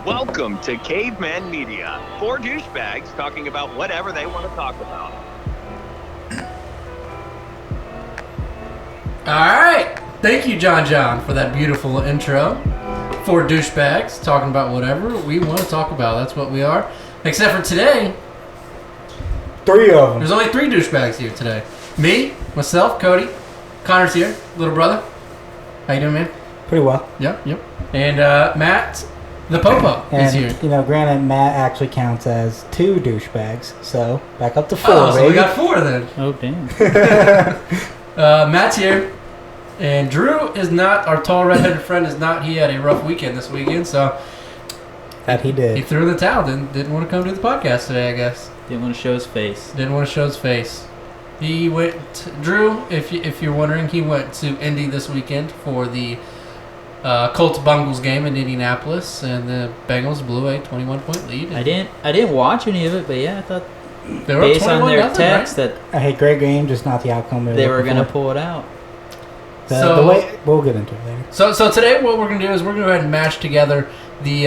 Welcome to Cavemen Media. Four douchebags talking about whatever they want to talk about. Alright, thank you John for that beautiful intro. Four douchebags talking about whatever we want to talk about. That's what we are. Except for today, Three of them. there's only three douchebags here today. Me, myself, Cody, Connor's here, little brother. How you doing, man? Pretty well. Yep. And Matt, the Popo, is here. And, granted, Matt actually counts as two douchebags, so back up to four, Oh, so baby. we got four then. Oh, damn. Matt's here. And Drew is not, our tall redheaded friend is not. He had a rough weekend this weekend, so That he did. he threw in the towel. Didn't want to come to the podcast today, I guess. Didn't want to show his face. Didn't want to show his face. He went, Drew, if you're wondering, he went to Indy this weekend for the Colts-Bengals game in Indianapolis, and the Bengals blew a 21-point lead. I didn't watch any of it, but yeah, I thought They were based on their 21-0, text right? that I hate great game, just not the outcome they were going to pull it out. The way we'll get into it later. So today what we're going to do is we're going to go ahead and mash together the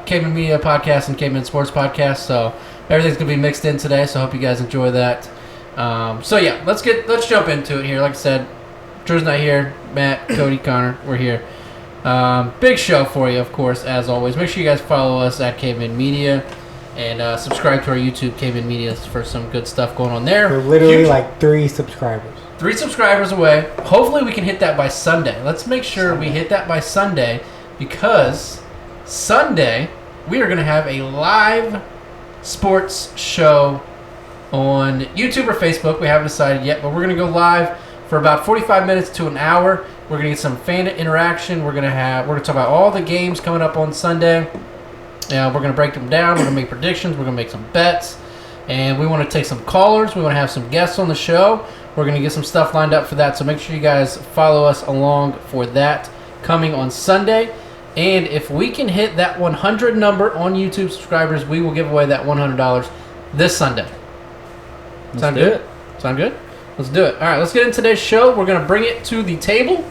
Cavemen Media podcast and Cavemen Sports podcast. So everything's going to be mixed in today, so I hope you guys enjoy that. So yeah, let's jump into it here. Like I said, Drew's not here. Matt, Cody, Connor, we're here. Big show for you, of course, as always. Make sure you guys follow us at Cavemen Media and subscribe to our YouTube, Cavemen Media, for some good stuff going on there. We're literally like 3 subscribers. 3 subscribers away. Hopefully we can hit that by Sunday. Let's make sure we hit that by Sunday, because Sunday we are going to have a live sports show on YouTube or Facebook. We haven't decided yet, but we're going to go live for about 45 minutes to an hour. We're going to get some fan interaction. We're going to talk about all the games coming up on Sunday. We're going to break them down. We're going to make predictions. We're going to make some bets. And we want to take some callers. We want to have some guests on the show. We're going to get some stuff lined up for that. So make sure you guys follow us along for that coming on Sunday. And if we can hit that 100 number on YouTube subscribers, we will give away that $100 this Sunday. Sound good? Sound good? Let's do it. All right, let's get into today's show. We're going to bring it to the table.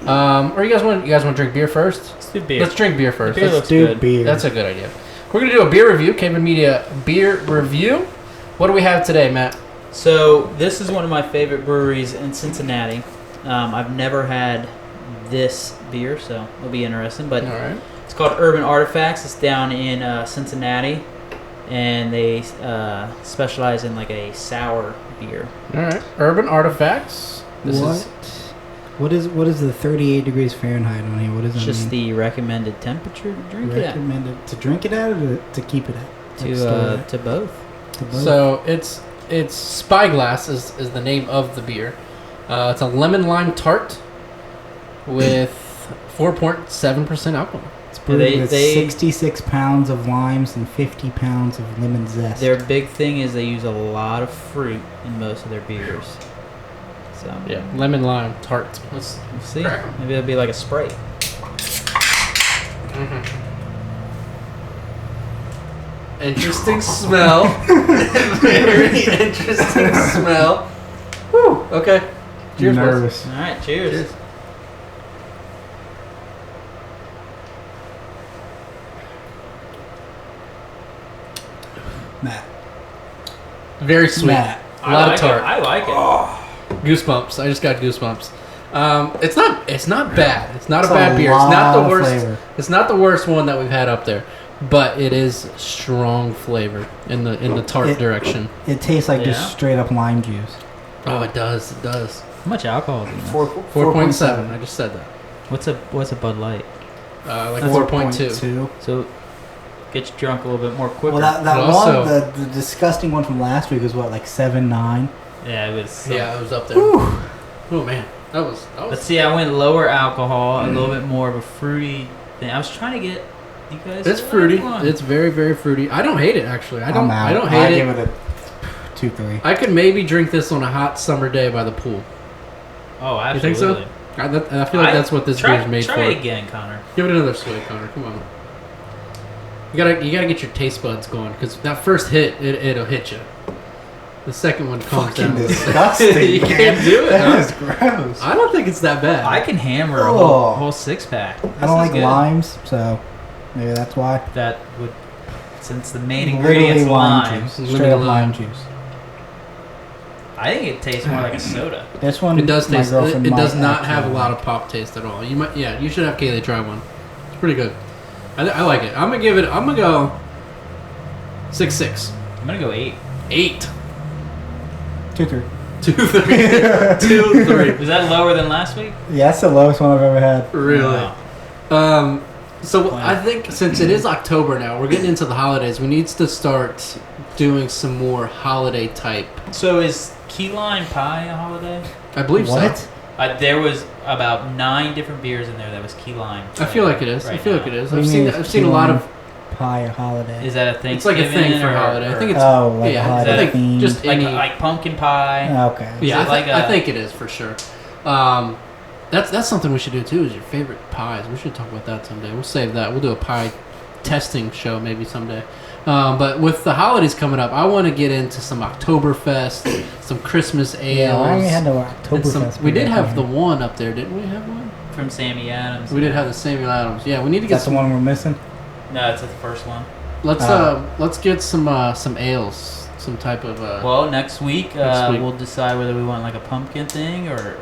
Or you guys want to drink beer first? Let's do beer. Let's drink beer first. Beer looks good. Beer. That's a good idea. We're going to do a beer review, Cavemen Media beer review. What do we have today, Matt? So this is one of my favorite breweries in Cincinnati. I've never had this beer, so it'll be interesting. But All right. it's called Urban Artifacts. It's down in Cincinnati, and they specialize in like a sour beer. All right. Urban Artifacts. What is the 38 degrees Fahrenheit on here? What does It's that just mean? the recommended temperature to drink it at. Recommended to drink it at or to keep it at? To both. To both? So it's Spyglass is the name of the beer. It's a lemon lime tart with 4.7% alcohol. It's brewed with 66 pounds of limes and 50 pounds of lemon zest. Their big thing is they use a lot of fruit in most of their beers. So Yeah, lemon lime tart. we'll see. Crack 'em. Maybe it'll be like a Sprite. Interesting smell. Very interesting smell. Whew. Okay. Cheers, boys. nervous. All right, cheers. Matt. Very sweet. Matt. A lot of tart. I like it. Goosebumps. I just got goosebumps. It's not bad. It's not It's a bad a beer. It's not lot the of worst. flavor. It's not the worst one that we've had up there, but it is strong flavor in the tart direction. It tastes like Yeah. just straight up lime juice. Oh, it does. It does. How much alcohol is in this? 4.7. I just said that. What's a Bud Light? Like That's 4.2. So get you drunk a little bit more quicker. Well, that But one, also- the disgusting one from last week was what, like 7.9? yeah, it was. Yeah, it was up there. Whew. Oh man, that was. But see, I went lower alcohol, a little bit more of a fruity thing. I was trying to get you guys. It's to like fruity. one. It's very, very fruity. I don't hate it actually. I don't. I'm out. I don't I hate give it. it a 2-3. I could maybe drink this on a hot summer day by the pool. Oh, You think so? absolutely. I feel like that's what this beer is made try for. it again, Connor. Give it another swig, Connor. Come on. You gotta get your taste buds going, because that first hit, it'll hit you. The second one calms Fucking down. a little bit. disgusting. You can't do it. That Huh? is gross. I don't think it's that bad. I can hammer a Oh. whole 6-pack. I don't like limes, so Maybe that's why. That would, since the main Literally ingredient's lime lime, juice. Straight up lime juice. I think it tastes more like a soda. This one, It does my taste. girlfriend It does might not have a actually lot like. of pop taste at all. You might. Yeah, you should have Kaylee try one. It's pretty good. I like it. I'm gonna go 6.6. I'm gonna go 8. 8. 2-3. 2-3. 2-3. Was that lower than last week? Yeah, that's the lowest one I've ever had. Really. Wow. So I think since it is October now, we're getting into the holidays. We need to start doing some more holiday type. So is key lime pie a holiday? I believe What? so. There was about 9 different beers in there that was key lime. I feel like it is. I right feel now. like it is. What do I've you seen. mean I've it's seen a key lot lime? of. Pie or holiday. Is that a thing? It's like a thing for holiday. I think it's. like yeah, a holiday I think theme. just like any. like pumpkin pie. Okay. Yeah, Is it like I a- think it is for sure. That's something we should do too. Is your favorite pies? We should talk about that someday. We'll save that. We'll do a pie testing show maybe someday. But with the holidays coming up, I want to get into some Oktoberfest, some Christmas ales. Yeah, I haven't had no and Oktoberfest. we did beer have the here. one up there, didn't we? Have one? From Sammy Adams. We did have the Samuel Adams. Yeah, we need to Is get that some. the one we're missing? No, it's the first one. Let's get some ales, some type of. Well, next week, Next week. we'll decide whether we want like a pumpkin thing or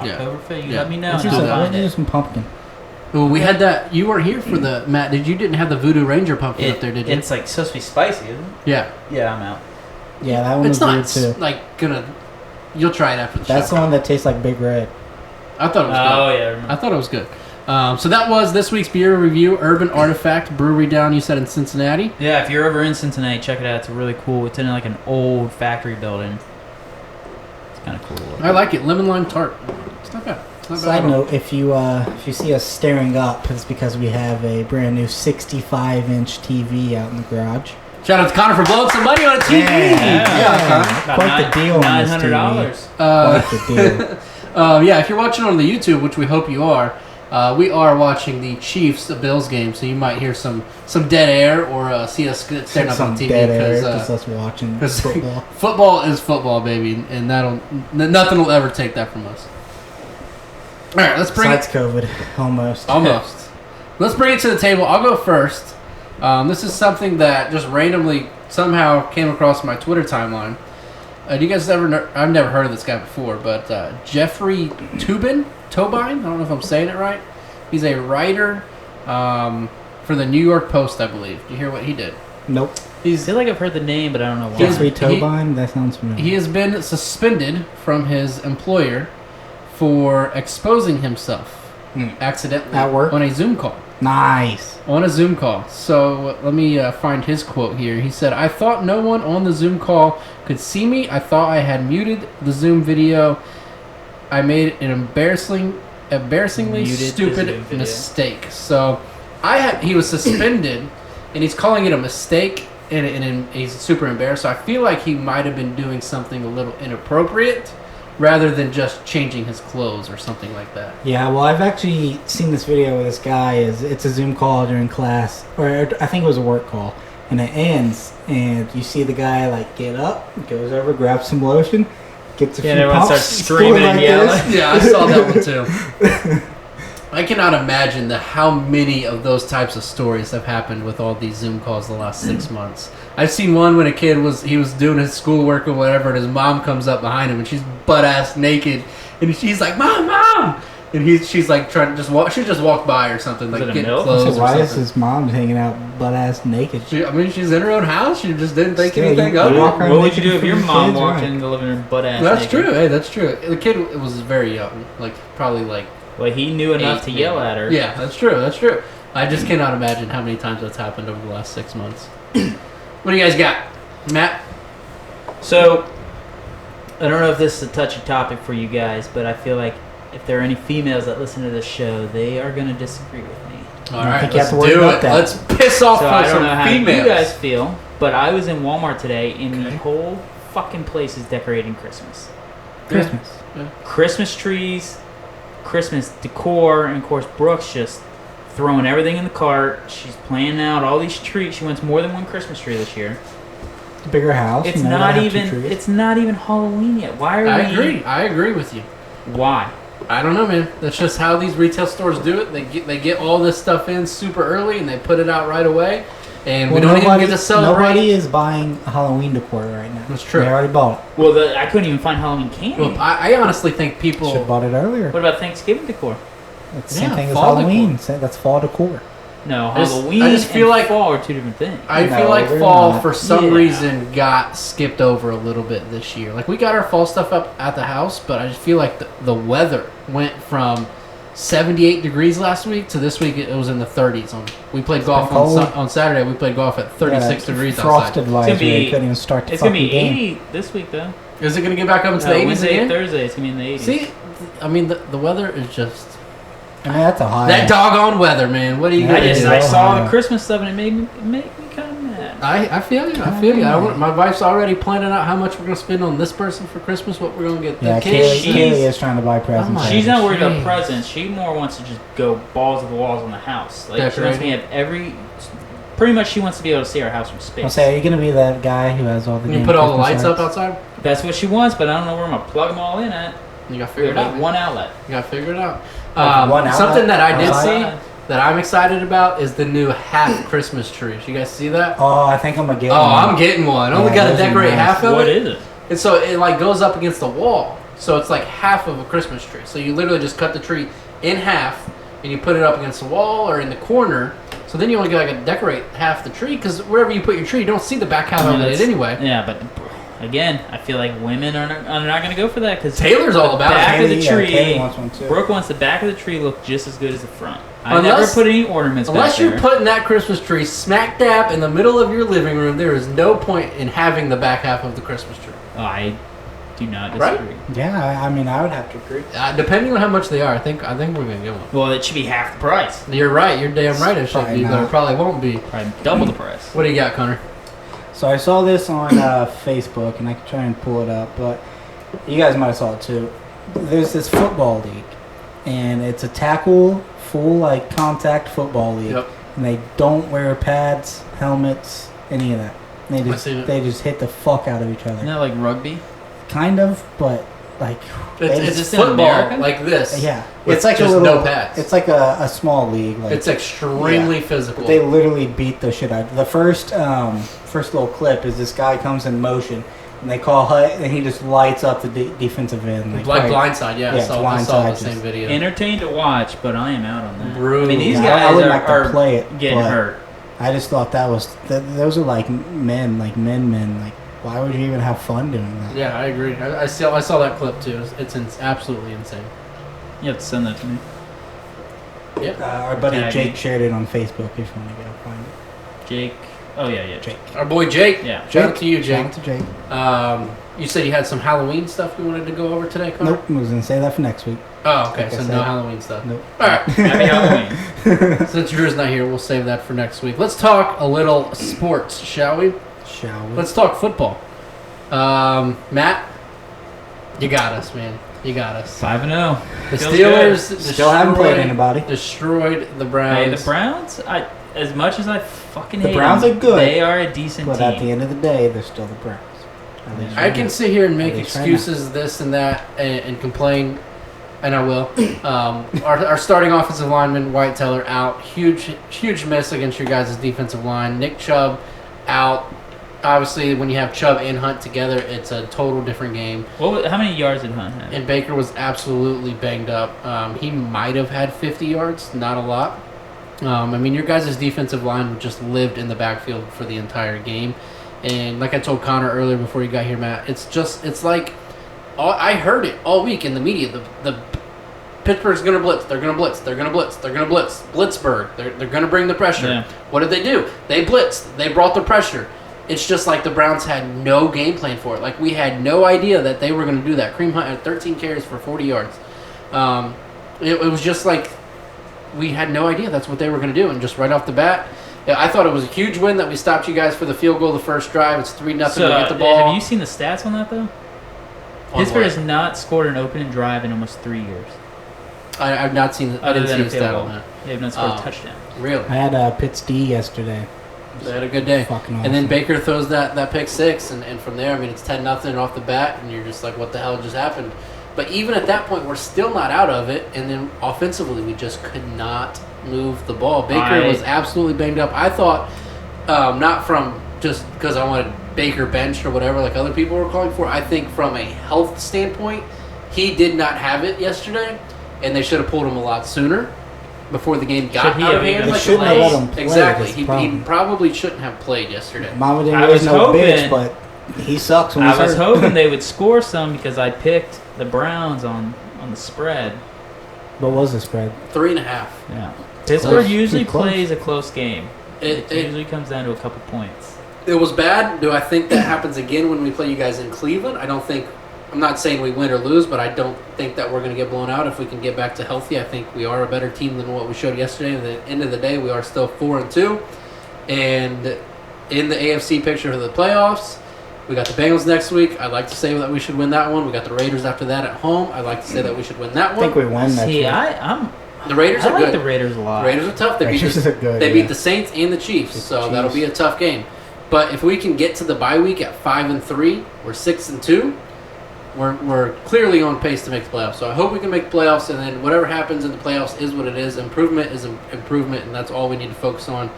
Yeah. Oktoberfest. You Yeah. let me know Let's and do I'll that. Let's find do it. some pumpkin. Well, we had that. You weren't here for the Matt. You didn't have the Voodoo Ranger pumpkin up there, did you? It's like supposed to be spicy, isn't it? Yeah. Yeah, I'm out. Yeah, that one It's was not weird too. like gonna. You'll try it after the That's show. the one that tastes like Big Red. I thought it was good. Oh yeah, I remember. I thought it was good. So that was this week's beer review. Urban Artifact Brewery down. You said in Cincinnati. Yeah, if you're ever in Cincinnati, check it out. It's really cool. It's in like an old factory building. It's kind of cool. I like it. Lemon lime tart. It's not bad. It's not bad Side at all. note: if you see us staring up, it's because we have a brand new 65-inch TV out in the garage. Shout out to Connor for blowing some money on a TV. Yeah. Connor. Quite the deal on this $900. Quite the deal. Yeah, if you're watching on the YouTube, which we hope you are, we are watching the Chiefs Bills game, so you might hear some dead air or see us stand up Some on TV dead air, because just us watching 'cause football. football is football, baby, and nothing will ever take that from us. All right, let's bring Besides COVID, almost. almost. Let's bring it to the table. I'll go first. This is something that just randomly somehow came across my Twitter timeline. Do you guys I've never heard of this guy before, but Jeffrey Tobin? I don't know if I'm saying it right. He's a writer for the New York Post, I believe. Do you hear what he did? Nope. I feel like I've heard the name, but I don't know why. Jeffrey Tobin? That sounds familiar. He has been suspended from his employer for exposing himself accidentally At work? on a Zoom call. Nice. On a Zoom call. So let me find his quote here. He said, "I thought no one on the Zoom call could see me. I thought I had muted the Zoom video. I made an embarrassingly Muted the stupid Zoom video. mistake." So he was suspended, and he's calling it a mistake, and he's super embarrassed. So I feel like he might have been doing something a little inappropriate, rather than just changing his clothes or something like that. Yeah, well, I've actually seen this video where this guy it's a Zoom call during class, or I think it was a work call, and it ends, and you see the guy like get up, goes over, grabs some lotion, gets a few and everyone pumps, starts screaming and like yelling. this. Yeah, I saw that one too. I cannot imagine how many of those types of stories have happened with all these Zoom calls the last 6 months. I've seen one when a kid was doing his schoolwork or whatever, and his mom comes up behind him and she's butt ass naked, and she's like, "Mom!" And she's like trying to just walk. She just walked by or something, like it a getting milk? clothes So or why is something. his mom hanging out butt ass naked? She's in her own house. She just didn't think Still, anything you of walk it. around What would you naked do if for your your mom kids, walked right? in the living room butt ass That's naked? true. Hey, that's true. The kid was very young, like probably like. Well, he knew enough 8, to yell maybe. at her. Yeah, that's true. That's true. I just cannot imagine how many times that's happened over the last 6 months. What do you guys got, Matt? So, I don't know if this is a touchy topic for you guys, but I feel like if there are any females that listen to this show, they are going to disagree with me. All I right, think you let's have to worry do about it. that. Let's piss off So I don't some know how females. you guys feel, but I was in Walmart today and the whole fucking place is decorating Christmas. Christmas. Christmas trees, Christmas decor, and of course Brooke's just throwing everything in the cart. She's planning out all these trees. She wants more than one Christmas tree this year. It's a bigger house. It's you know, not gotta have two even. trees. It's not even Halloween yet. Why are I we? agree. I agree with you. Why? I don't know, man. That's just how these retail stores do it. They get all this stuff in super early and they put it out right away. And we don't even get to celebrate. Nobody is buying Halloween decor right now. That's true. They already bought it. Well, I couldn't even find Halloween candy. Well, I honestly think people Should have bought it earlier. What about Thanksgiving decor? It's the Yeah, same thing as fall Halloween. That's fall decor. No, I just- Halloween I just feel and like- fall are two different things. I No, feel like they're fall not. for some Yeah. reason got skipped over a little bit this year. Like we got our fall stuff up at the house, but I just feel like the weather went from 78 degrees last week to this week it was in the 30s. We played golf been cold. on Saturday. We played golf at 36 degrees Frost outside. advisory. be- They couldn't even start the It's gonna fucking be game. 80 this week though. Is it going to get back up into the 80s Wednesday, again? Thursday, it's gonna be in the 80s. See, I mean the weather is just I mean, that's a high. that doggone weather, man. What are you Yeah, gonna it is. do? I saw Ohio. the Christmas stuff and it made me kind of mad. I feel you. I feel you. My wife's already planning out how much we're gonna spend on this person for Christmas. What we're gonna get the Yeah, kids. Kaylee is trying to buy presents. my- She's not worried Jeez. about presents. She more wants to just go balls to the walls on the house. Like she wants me to have pretty much she wants to be able to see our house from space. I'll say, are you going to be that guy who has all the You damn put all the Christmas lights up lights? outside. That's what she wants, but I don't know where I'm gonna plug them all in at. You gotta We figure have it out. like man. one outlet. You gotta figure it out. One outlet Something that I did outside? see that I'm excited about is the new half Christmas tree. You guys see that? Oh, I think I'm going to get Oh, one. I'm getting one. Only Yeah, gotta those are decorate nice. half of What it. is it? And so it like goes up against the wall. So it's like half of a Christmas tree. So you literally just cut the tree in half and you put it up against the wall or in the corner. So then you only gotta decorate half the tree because wherever you put your tree, you don't see the back half of it anyway. Yeah, but again, I feel like women are not going to go for that because Taylor's all about it. back of the Kaylee tree. wants one too. Brooke wants the back of the tree look just as good as the front. I Unless- never put any ornaments Unless back you're there. putting that Christmas tree smack dab in the middle of your living room, there is no point in having the back half of the Christmas tree. Oh, I do not Right? disagree. Yeah, I mean, I would have to agree. Depending on how much they are, I think we're gonna get one. Well, it should be half the price. You're right. You're damn right. It should Probably be, but it not. probably won't be. Probably double the price. What do you got, Connor? So I saw this on Facebook, and I could try and pull it up, but you guys might have saw it too. There's this football league, and it's a tackle, full like contact football league, Yep. and they don't wear pads, helmets, any of that. They I've just seen it. they just hit the fuck out of each other. Isn't that like rugby? Kind of, but like It's this in football America? like this. yeah, With it's like just a little no pads. It's like a small league. Like It's extremely physical. They literally beat the shit out. The first little clip is this guy comes in motion, and they call Hut, and he just lights up the defensive end. like right- blindside, yeah. Yeah, I saw the Blindside, same just- video. Entertained to watch, but I am out on that. Brutal. I mean, these Yeah, I guys would are, like to are play it, getting but- hurt. I just thought that was those are like men. Like why would you even have fun doing that? Yeah, I agree. I saw that clip too. It's absolutely insane. You have to send that to me. Yep. Our buddy Tag Jake me. shared it on Facebook. If you want to go find it, Jake. Oh yeah, Jake. Our boy Jake. Yeah. Shout out to you, Shout Jake. out to Jake. You said you had some Halloween stuff you wanted to go over today, Connor? Nope, I was gonna say that for next week. Oh, okay. Like I So said. no Halloween stuff. Nope. All right. Happy Halloween. Since Drew's not here, we'll save that for next week. Let's talk a little sports, shall we? Shall we? Let's talk football. Matt, you got us, man. You got us. 5-0. The Feels Steelers Still haven't played anybody. destroyed the Browns. Hey, the Browns. As much as I fucking The hate Browns them, are good, They are a decent But team. at the end of the day, they're still the Browns. At least I right can now. sit here and make At least right excuses, this and that, and complain, and I will. Our starting offensive lineman, White Teller, out. Huge miss against your guys' defensive line. Nick Chubb out. Obviously, when you have Chubb and Hunt together, it's a total different game. How many yards did Hunt have? And Baker was absolutely banged up. He might have had 50 yards, not a lot. I mean, your guys' defensive line just lived in the backfield for the entire game. And like I told Connor earlier before you got here, Matt, it's like I heard it all week in the media. The Pittsburgh's going to blitz. They're going to blitz. They're going to blitz. They're going to blitz. Blitzburg. They're going to bring the pressure. Yeah. What did they do? They blitzed. They brought the pressure. It's just like the Browns had no game plan for it. Like, we had no idea that they were going to do that. Kareem Hunt had 13 carries for 40 yards. It was just like we had no idea that's what they were going to do. And just right off the bat, yeah, I thought it was a huge win that we stopped you guys for the field goal the first drive. It's 3-0 So, to get the ball. have you seen the stats on that though? On Pittsburgh what? has not scored an opening drive in almost 3 years. I've not seen. I Other didn't than see a a field stat goal. on that. They have not scored Oh. a touchdown. Really, I had Pitts D yesterday. they had a good day. Fucking awesome. And then Baker throws that pick six, and from there, I mean, it's 10-0 off the bat, and you're just like, what the hell just happened? But even at that point, we're still not out of it. And then offensively, we just could not move the ball. Baker was absolutely banged up. I thought, not from just because I wanted Baker benched or whatever like other people were calling for. I think from a health standpoint, he did not have it yesterday, and they should have pulled him a lot sooner before the game got out of hand. They shouldn't have let him play. Exactly. He probably shouldn't have played yesterday. Mama didn't raise no bitch, but he sucks when he's hurt. I was hoping they would score some because I picked the Browns on the spread. What was the spread? 3.5. Yeah. Pittsburgh usually plays a close game. It usually comes down to a couple points. It was bad. Do I think that happens again when we play you guys in Cleveland? I'm not saying we win or lose, but I don't think that we're going to get blown out if we can get back to healthy. I think we are a better team than what we showed yesterday. At the end of the day, we are still 4-2. And in the AFC picture of the playoffs, we got the Bengals next week. I'd like to say that we should win that one. We got the Raiders after that at home. I'd like to say that we should win that one. I think we win that. The Raiders are like good. The Raiders a lot. The Raiders are tough. They beat the Saints and the Chiefs, so that'll be a tough game. But if we can get to the bye week at 5-3, we're 6-2. We're clearly on pace to make the playoffs. So I hope we can make the playoffs, and then whatever happens in the playoffs is what it is. Improvement is improvement, and that's all we need to focus on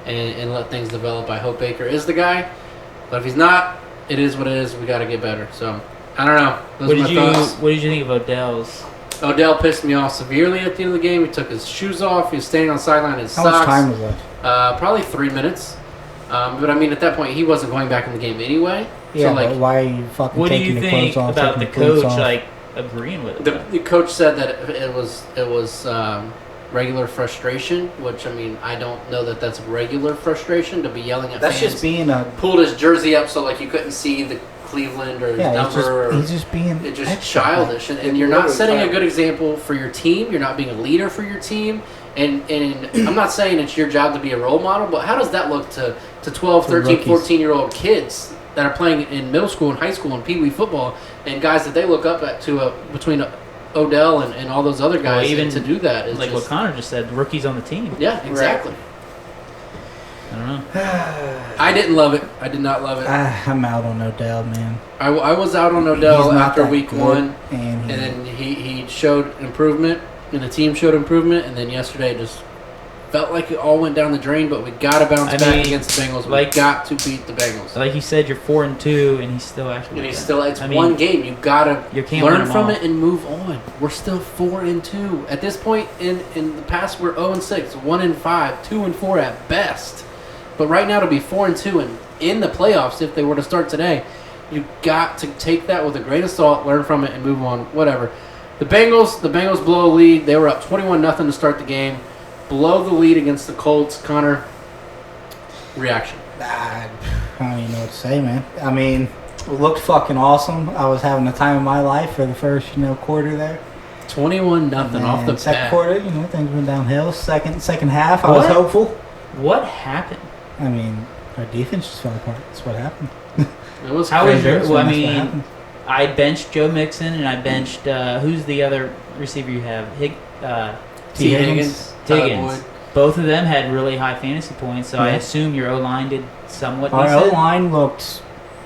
and let things develop. I hope Baker is the guy, but if he's not, it is what it is. We got to get better. So I don't know. Those are my thoughts. What did you think of Odell's? Odell pissed me off severely at the end of the game. He took his shoes off. He was standing on the sideline in his socks. How much time was left? Probably 3 minutes. But I mean, at that point, he wasn't going back in the game anyway. Yeah, so, like, but why are you fucking what do taking you your think clothes off? about the coach agreeing with it? The coach said that it was regular frustration, which I mean, I don't know that that's regular frustration to be yelling at That's fans. just being pulled his jersey up so like you couldn't see the Cleveland or his number. He's just being it's just childish, and you're not setting a good example for your team. You're not being a leader for your team. And I'm not saying it's your job to be a role model, but how does that look to 12, 13, 14-year-old kids that are playing in middle school and high school and pee wee football, and guys that they look up at between Odell and all those other guys, even to do that is like just, what Connor just said, rookies on the team. Yeah, exactly. Right. I don't know. I didn't love it. I did not love it. I'm out on Odell, man. I was out on Odell after week good, 1, and then he showed improvement, and the team showed improvement, and then yesterday it just felt like it all went down the drain. But we got to bounce back against the Bengals. We got to beat the Bengals. Like you said, you're 4-2, and he's still actually. And it's one game. You got to learn from it and move on. We're still 4-2 at this point. In the past, we're 0-6, 1-5, 2-4 at best. But right now to be 4-2 and in the playoffs, if they were to start today, you got to take that with a grain of salt, learn from it, and move on. Whatever. The Bengals blow a lead. They were up 21-0 to start the game. Blow the lead against the Colts. Connor, reaction? I don't even know what to say, man. I mean, it looked fucking awesome. I was having the time of my life for the first, quarter there. 21-0 off the bat. Second quarter, things went downhill. Second half, I was hopeful. What happened? I mean, our defense just fell apart. That's what happened. It was How crazy. was your? Well, I mean, I benched Joe Mixon and I benched who's the other receiver you have? Higgins. Both of them had really high fantasy points, so I assume your O-line did somewhat Our decent. O-line looked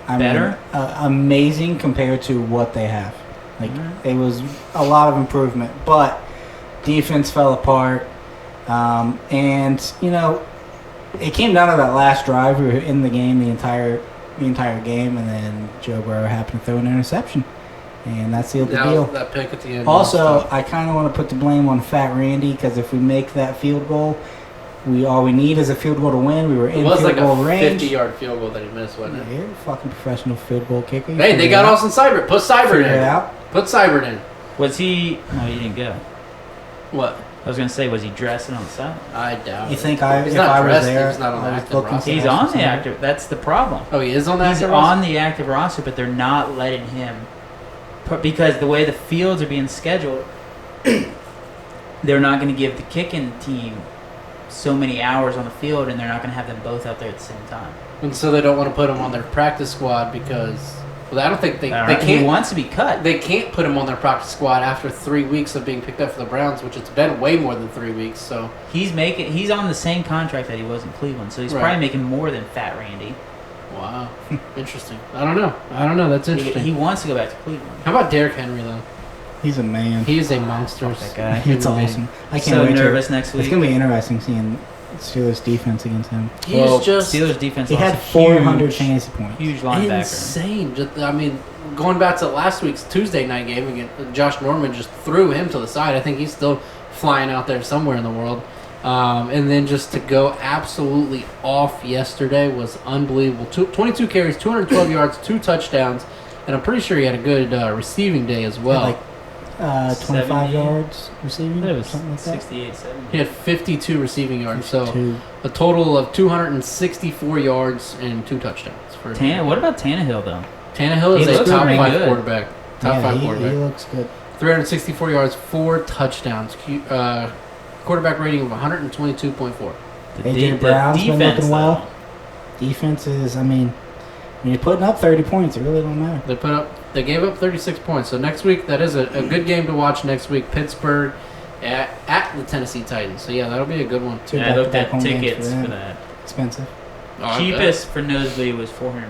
better, amazing compared to what they have. It was a lot of improvement, but defense fell apart, and it came down to that last drive. We were in the game the entire game, and then Joe Burrow happened to throw an interception, and that sealed the deal. That pick at the end. Also, I kind of want to put the blame on Fat Randy because if we make that field goal, all we need is a field goal to win. We were in field goal range. 50-yard field goal that he missed, wasn't it? You're a fucking professional field goal kicker. Hey, they got Austin Seibert. Put Seibert in. It out. Put Seibert in. Was he? No, he didn't go. What? I was gonna say, was he dressing on the side? I doubt it. You think He's if not I was dressed, there, he's not on the I was active looking roster. He's on the active. That's the problem. Oh, he is on the He's active roster? on the active roster, but they're not letting him because the way the fields are being scheduled, they're not going to give the kicking team so many hours on the field, and they're not going to have them both out there at the same time. And so they don't want to put him on their practice squad because... Well, I don't think they can't. He wants to be cut. They can't put him on their practice squad after 3 weeks of being picked up for the Browns, which it's been way more than 3 weeks. So he's on the same contract that he was in Cleveland, so he's probably making more than Fat Randy. Wow, interesting. I don't know. That's interesting. He wants to go back to Cleveland. How about Derrick Henry though? He's a man. He is a monster. That guy. It's awesome. I can't So wait. nervous next week. It's gonna be interesting seeing Steelers defense against him. He's Well, just Steelers defense. He had lost a 400 huge, fantasy points. huge linebacker. insane. Just, I mean, going back to last week's Tuesday night game again, Josh Norman just threw him to the side. I think he's still flying out there somewhere in the world. And then just to go absolutely off yesterday was unbelievable. 22 carries, 212 yards, 2 touchdowns, and I'm pretty sure he had a good receiving day as well. Like 25 70. yards receiving, It was something like that. 68, 70. He had 52 receiving yards, so 52. a total of 264 yards and 2 touchdowns. For What about Tannehill though? Tannehill He is a looks top pretty 5 good. quarterback. Top Yeah, 5 he quarterback. looks good. 364 yards, 4 touchdowns. Quarterback rating of 122.4. AJ Brown's been looking well. Defense is, I mean, when you're putting up 30 points, it really don't matter. They gave up 36 points. So next week, that is a good game to watch next week. Pittsburgh at the Tennessee Titans. So yeah, that'll be a good one. Two Yeah, I looked back-to-back at home games tickets them. for that. Expensive. Oh, I bet. Cheapest for nosebleed was $450.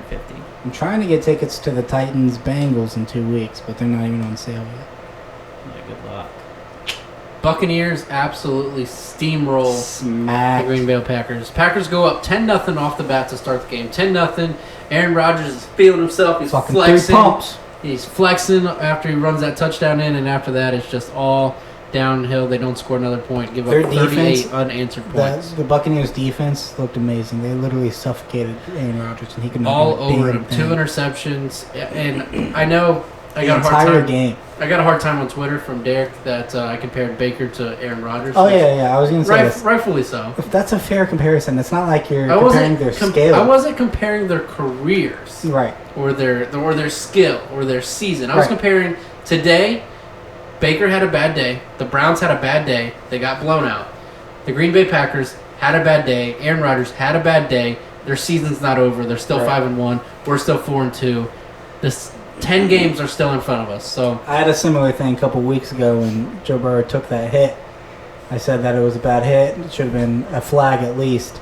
I'm trying to get tickets to the Titans Bengals in 2 weeks, but they're not even on sale yet. Yeah, good luck. Buccaneers absolutely steamroll the Smack. Green Bay Packers. Packers go up 10-0 off the bat to start the game. 10-0. Aaron Rodgers is feeling himself. He's Fucking flexing. 3 pumps. He's flexing after he runs that touchdown in, and after that, it's just all downhill. They don't score another point. Give up Their 38 defense, unanswered points. The Buccaneers defense looked amazing. They literally suffocated Aaron Rodgers, and he could not All do a over damn him. 2 thing. interceptions, and I know I The got a hard entire time. game. I got a hard time on Twitter from Derek that I compared Baker to Aaron Rodgers. Oh yeah. I was gonna say this. Rightfully so. If that's a fair comparison, it's not like you're I comparing wasn't their com- scale. I wasn't comparing their careers Right. or their skill or their season. I was Right. comparing today. Baker had a bad day. The Browns had a bad day. They got blown out. The Green Bay Packers had a bad day. Aaron Rodgers had a bad day. Their season's not over. They're still Right. 5-1. We're still 4-2. This 10 games are still in front of us. So I had a similar thing a couple weeks ago when Joe Burrow took that hit. I said that it was a bad hit. It should have been a flag at least.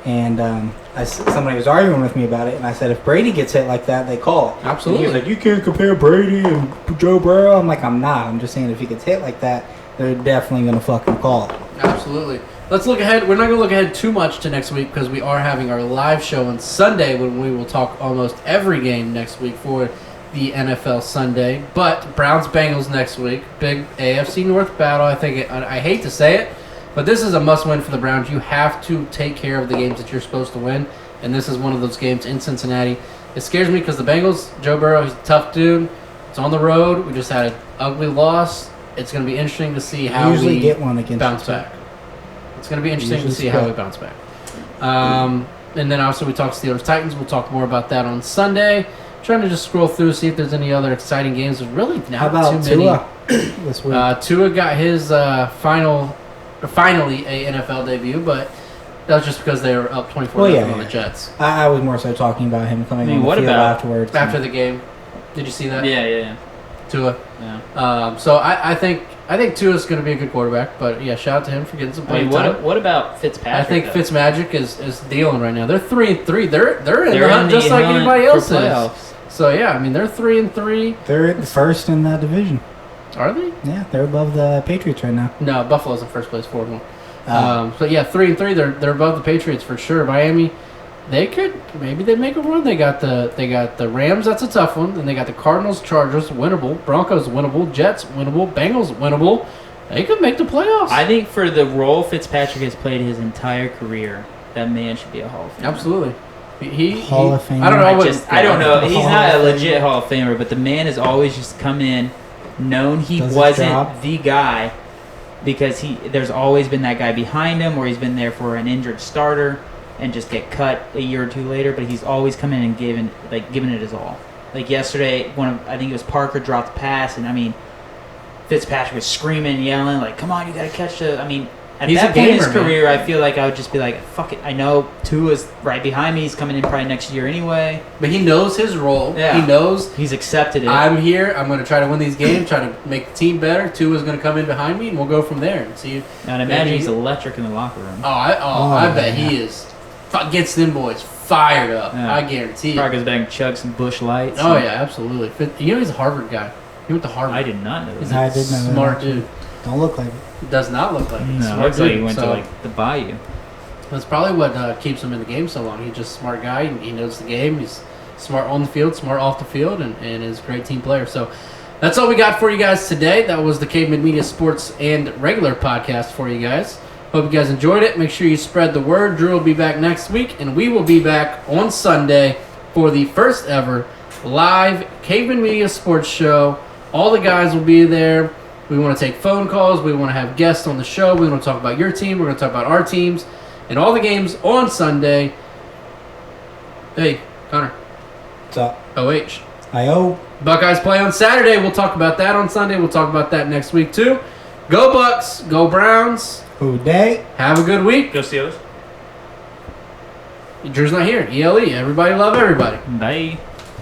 And somebody was arguing with me about it, and I said, if Brady gets hit like that, they call it. Absolutely. And he was like, you can't compare Brady and Joe Burrow. I'm like, I'm not. I'm just saying if he gets hit like that, they're definitely going to fucking call it. absolutely. Let's look ahead. We're not going to look ahead too much to next week because we are having our live show on Sunday when we will talk almost every game next week for the NFL Sunday. But Browns-Bengals next week. Big AFC North battle. I hate to say it, but this is a must-win for the Browns. You have to take care of the games that you're supposed to win, and this is one of those games in Cincinnati. It scares me because the Bengals, Joe Burrow, he's a tough dude. It's on the road. We just had an ugly loss. It's going to be interesting to see how usually we get one against bounce you, too. back. It's going to be interesting to Usually see how spread. we bounce back. And then also we talk Steelers-Titans. We'll talk more about that on Sunday. Trying to just scroll through, see if there's any other exciting games. There's really not How about too many. Tua this week? Tua got his finally a NFL debut, but that was just because they were up 24 Well, yeah, on the yeah. Jets. I was more so talking about him coming I mean, on the what field about afterwards. After the game, did you see that? Yeah. Tua. Yeah. So I think Tua's going to be a good quarterback, but yeah, shout out to him for getting some I playing mean, time. what about Fitzpatrick? I think though? Fitzmagic is dealing right now. They're 3-3. They're in They're the hunt just the like hunt anybody for else is. playoffs. So yeah, I mean they're 3-3. They're the first in that division. Are they? Yeah, they're above the Patriots right now. No, Buffalo's in first place, 4-1. So yeah, 3-3. They're above the Patriots for sure. Miami, they make a run. They got the Rams. That's a tough one. Then they got the Cardinals, Chargers, winnable. Broncos, winnable. Jets, winnable. Bengals, winnable. They could make the playoffs. I think for the role Fitzpatrick has played his entire career, that man should be a Hall of Famer. Absolutely. He Hall of Famer. I don't know. I don't know. He's Hall not a of legit Famer. Hall of Famer, but the man has always just come in, known he Does his wasn't job. the guy, because there's always been that guy behind him, or he's been there for an injured starter and just get cut a year or two later. But he's always come in and given it his all. Like yesterday, I think it was Parker dropped the pass, and I mean, Fitzpatrick was screaming, yelling, like, "Come on, you gotta catch the!" I mean, at He's that a point in his gamer, man. career, I feel like I would just be like, "Fuck it." I know Tua's right behind me. He's coming in probably next year anyway. But he knows his role. Yeah. He knows He's accepted it. I'm here. I'm going to try to win these games. Try to make the team better. Tua's going to come in behind me, and we'll go from there and see. And I imagine maybe- he's electric in the locker room. I bet yeah. he is. Gets them boys fired up. Yeah. I guarantee. Probably goes back and chug some Bush Lights. Oh yeah, absolutely. You know he's a Harvard guy. He went to Harvard. I did not know He's that. I a did know that, smart actually. dude. Don't look like it. Does not look like it. No, Smart looks like he dude. went So to like the Bayou. that's probably what keeps him in the game so long. He's just a smart guy. He knows the game. He's smart on the field, smart off the field, and is a great team player. So that's all we got for you guys today. That was the Cavemen Media Sports and regular podcast for you guys. Hope you guys enjoyed it. Make sure you spread the word. Drew will be back next week, and we will be back on Sunday for the first ever live Cavemen Media Sports show. All the guys will be there. We want to take phone calls. We want to have guests on the show. We want to talk about your team. We're going to talk about our teams and all the games on Sunday. Hey, Connor. What's up? OH. I.O. Buckeyes play on Saturday. We'll talk about that on Sunday. We'll talk about that next week, too. Go Bucks. Go Browns. Who day? Have a good week. Go Steelers. Drew's not here. ELE. Everybody love everybody. Bye.